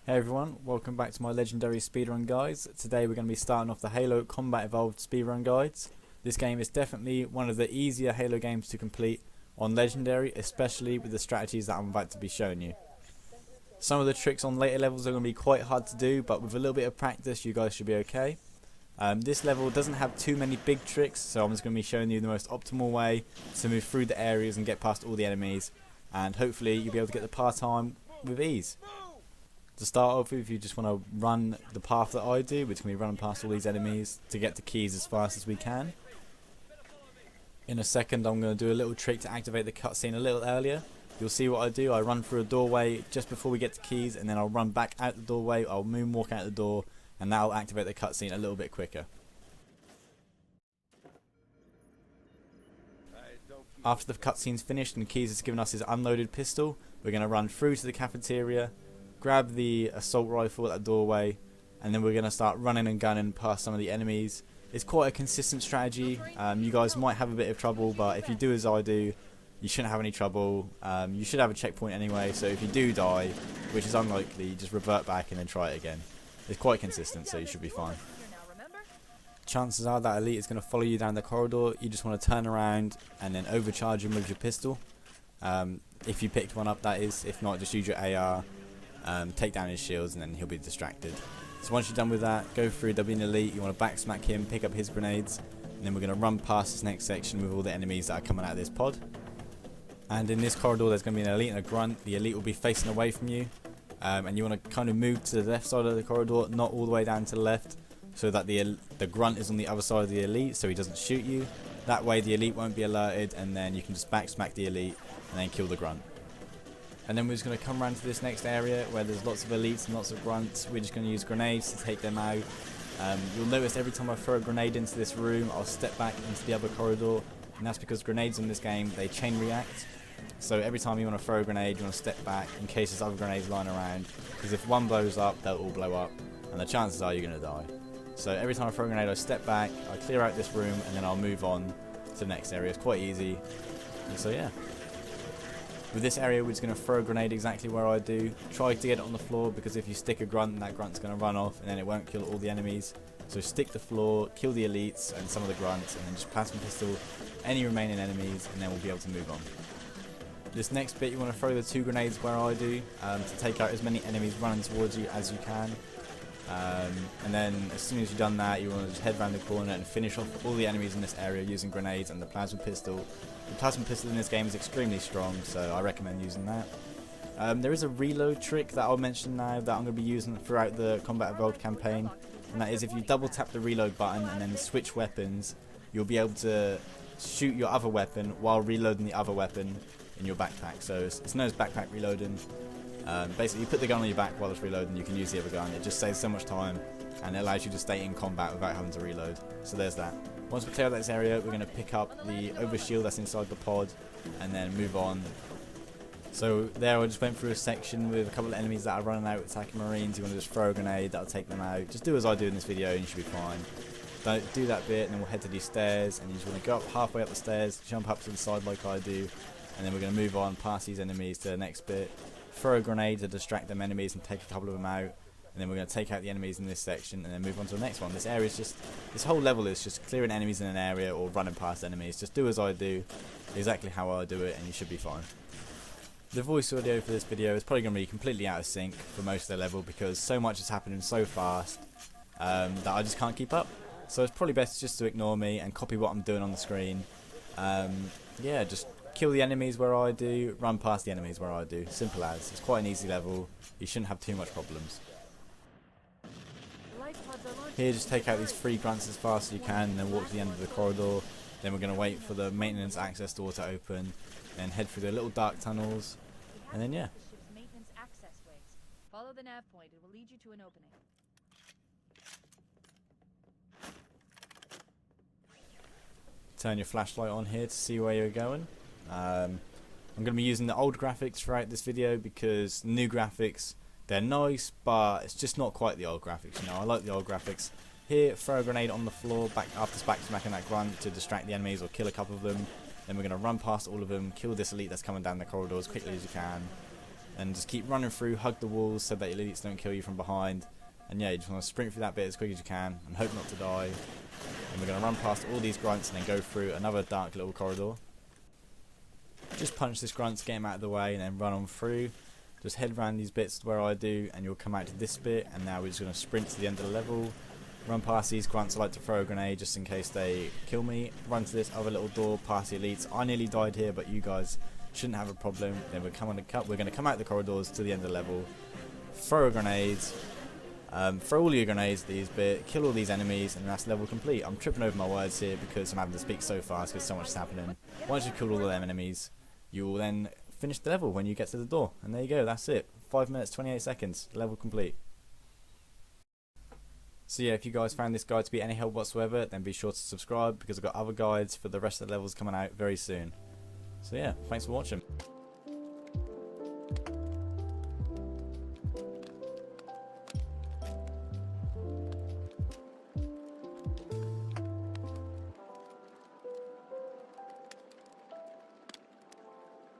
Hey everyone, welcome back to my legendary speedrun guides. Today we're going to be starting off the Halo Combat Evolved speedrun guides. This game is definitely one of the easier Halo games to complete on legendary, especially with the strategies that I'm about to be showing you. Some of the tricks on later levels are going to be quite hard to do, but with a little bit of practice you guys should be okay. This level doesn't have too many big tricks, so I'm just going to be showing you the most optimal way to move through the areas and get past all the enemies, and hopefully you'll be able to get the part time with ease. To start off with, you just want to run the path that I do, which can be running past all these enemies to get to keys as fast as we can. In a second I'm going to do a little trick to activate the cutscene a little earlier. You'll see what I do. I run through a doorway just before we get to keys, and then I'll run back out the doorway, I'll moonwalk out the door, and that'll activate the cutscene a little bit quicker. After the cutscene's finished and Keys has given us his unloaded pistol, we're going to run through to the cafeteria, grab the assault rifle at the doorway, and then we're going to start running and gunning past some of the enemies. It's quite a consistent strategy. You guys might have a bit of trouble, but if you do as I do, you shouldn't have any trouble. You should have a checkpoint anyway, so if you do die, which is unlikely, just revert back and then try it again. It's quite consistent, so you should be fine. Chances are that elite is going to follow you down the corridor. You just want to turn around and then overcharge him with your pistol. If you picked one up, that is. If not, just use your AR. Take down his shields and then he'll be distracted. So once you're done with that, go through, there'll be an elite, you want to backsmack him, pick up his grenades, and then we're going to run past this next section with all the enemies that are coming out of this pod. And in this corridor there's going to be an elite and a grunt. The elite will be facing away from you, and you want to kind of move to the left side of the corridor, not all the way down to the left, so that the grunt is on the other side of the elite so he doesn't shoot you. That way the elite won't be alerted, and then you can just backsmack the elite and then kill the grunt. And then we're just going to come around to this next area where there's lots of elites and lots of grunts. We're just going to use grenades to take them out. You'll notice every time I throw a grenade into this room, I'll step back into the other corridor, and that's because grenades in this game, they chain react. So every time you want to throw a grenade, you want to step back in case there's other grenades lying around, because if one blows up, they'll all blow up, and the chances are you're going to die. So every time I throw a grenade, I step back, I clear out this room, and then I'll move on to the next area. It's quite easy. And so yeah. With this area, we're just going to throw a grenade exactly where I do. Try to get it on the floor, because if you stick a grunt, that grunt's going to run off and then it won't kill all the enemies. So stick the floor, kill the elites and some of the grunts, and then just plasma pistol any remaining enemies, and then we'll be able to move on. This next bit, you want to throw the 2 grenades where I do, to take out as many enemies running towards you as you can. And then as soon as you've done that, you want to just head around the corner and finish off all the enemies in this area using grenades and the plasma pistol. The plasma pistol in this game is extremely strong, so I recommend using that. There is a reload trick that I'll mention now that I'm going to be using throughout the Combat Evolved campaign, and that is if you double tap the reload button and then switch weapons, you'll be able to shoot your other weapon while reloading the other weapon in your backpack. So it's known as backpack reloading. Basically you put the gun on your back while it's reloading, you can use the other gun. It just saves so much time and it allows you to stay in combat without having to reload. So there's that. Once we clear out this area, we're going to pick up the overshield that's inside the pod and then move on. So there I just went through a section with a couple of enemies that are running out attacking marines. You want to just throw a grenade, that'll take them out. Just do as I do in this video and you should be fine. Don't do that bit, and then we'll head to these stairs, and you just want to go up halfway up the stairs, jump up to the side like I do, and then we're going to move on past these enemies to the next bit. Throw a grenade to distract them enemies and take a couple of them out, and then we're going to take out the enemies in this section and then move on to the next one. This area is just, this whole level is just clearing enemies in an area or running past enemies. Just do as I do, exactly how I do it, and you should be fine. The voice audio for this video is probably going to be completely out of sync for most of the level, because so much is happening so fast that I just can't keep up. So it's probably best just to ignore me and copy what I'm doing on the screen. Yeah, just kill the enemies where I do, run past the enemies where I do. Simple as. It's quite an easy level. You shouldn't have too much problems. Here, just take out these 3 grunts as fast as you can and then walk to the end of the corridor. Then we're going to wait for the maintenance access door to open, and head through the little dark tunnels, and then yeah. Follow the nav point, it will lead you to an opening. Turn your flashlight on here to see where you're going. I'm going to be using the old graphics throughout this video, because new graphics, they're nice, but it's just not quite the old graphics. You know, I like the old graphics. Here, throw a grenade on the floor after backsmacking that grunt to distract the enemies or kill a couple of them. Then we're going to run past all of them, kill this elite that's coming down the corridor as quickly as you can. and just keep running through, hug the walls so that your elites don't kill you from behind. And yeah, you just want to sprint through that bit as quick as you can and hope not to die. And we're going to run past all these grunts and then go through another dark little corridor. Just punch this grunt to get him out of the way and then run on through. Just head around these bits where I do and you'll come out to this bit, and now we're just going to sprint to the end of the level. Run past these grunts. I like to throw a grenade just in case they kill me. Run to this other little door past the elites. I nearly died here, but you guys shouldn't have a problem. Then we're going to come out the corridors to the end of the level. Throw a grenade. Throw all your grenades at these bit, kill all these enemies, and that's level complete. I'm tripping over my words here because I'm having to speak so fast because so much is happening. Once you've killed all of them enemies, you will then finish the level when you get to the door. And there you go, that's it. 5 minutes, 28 seconds, level complete. So yeah, if you guys found this guide to be any help whatsoever, then be sure to subscribe because I've got other guides for the rest of the levels coming out very soon. So yeah, thanks for watching.